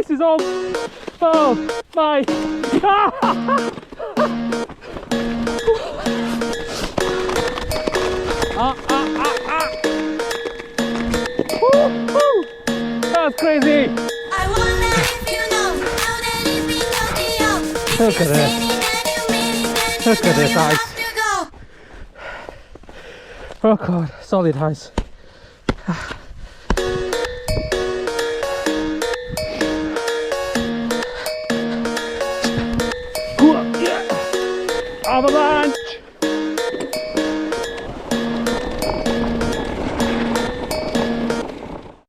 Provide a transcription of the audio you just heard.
ice is on. Oh my. Woo-hoo. That's crazy. Look at this. Look at this ice. Oh god, solid ice. Avalanche!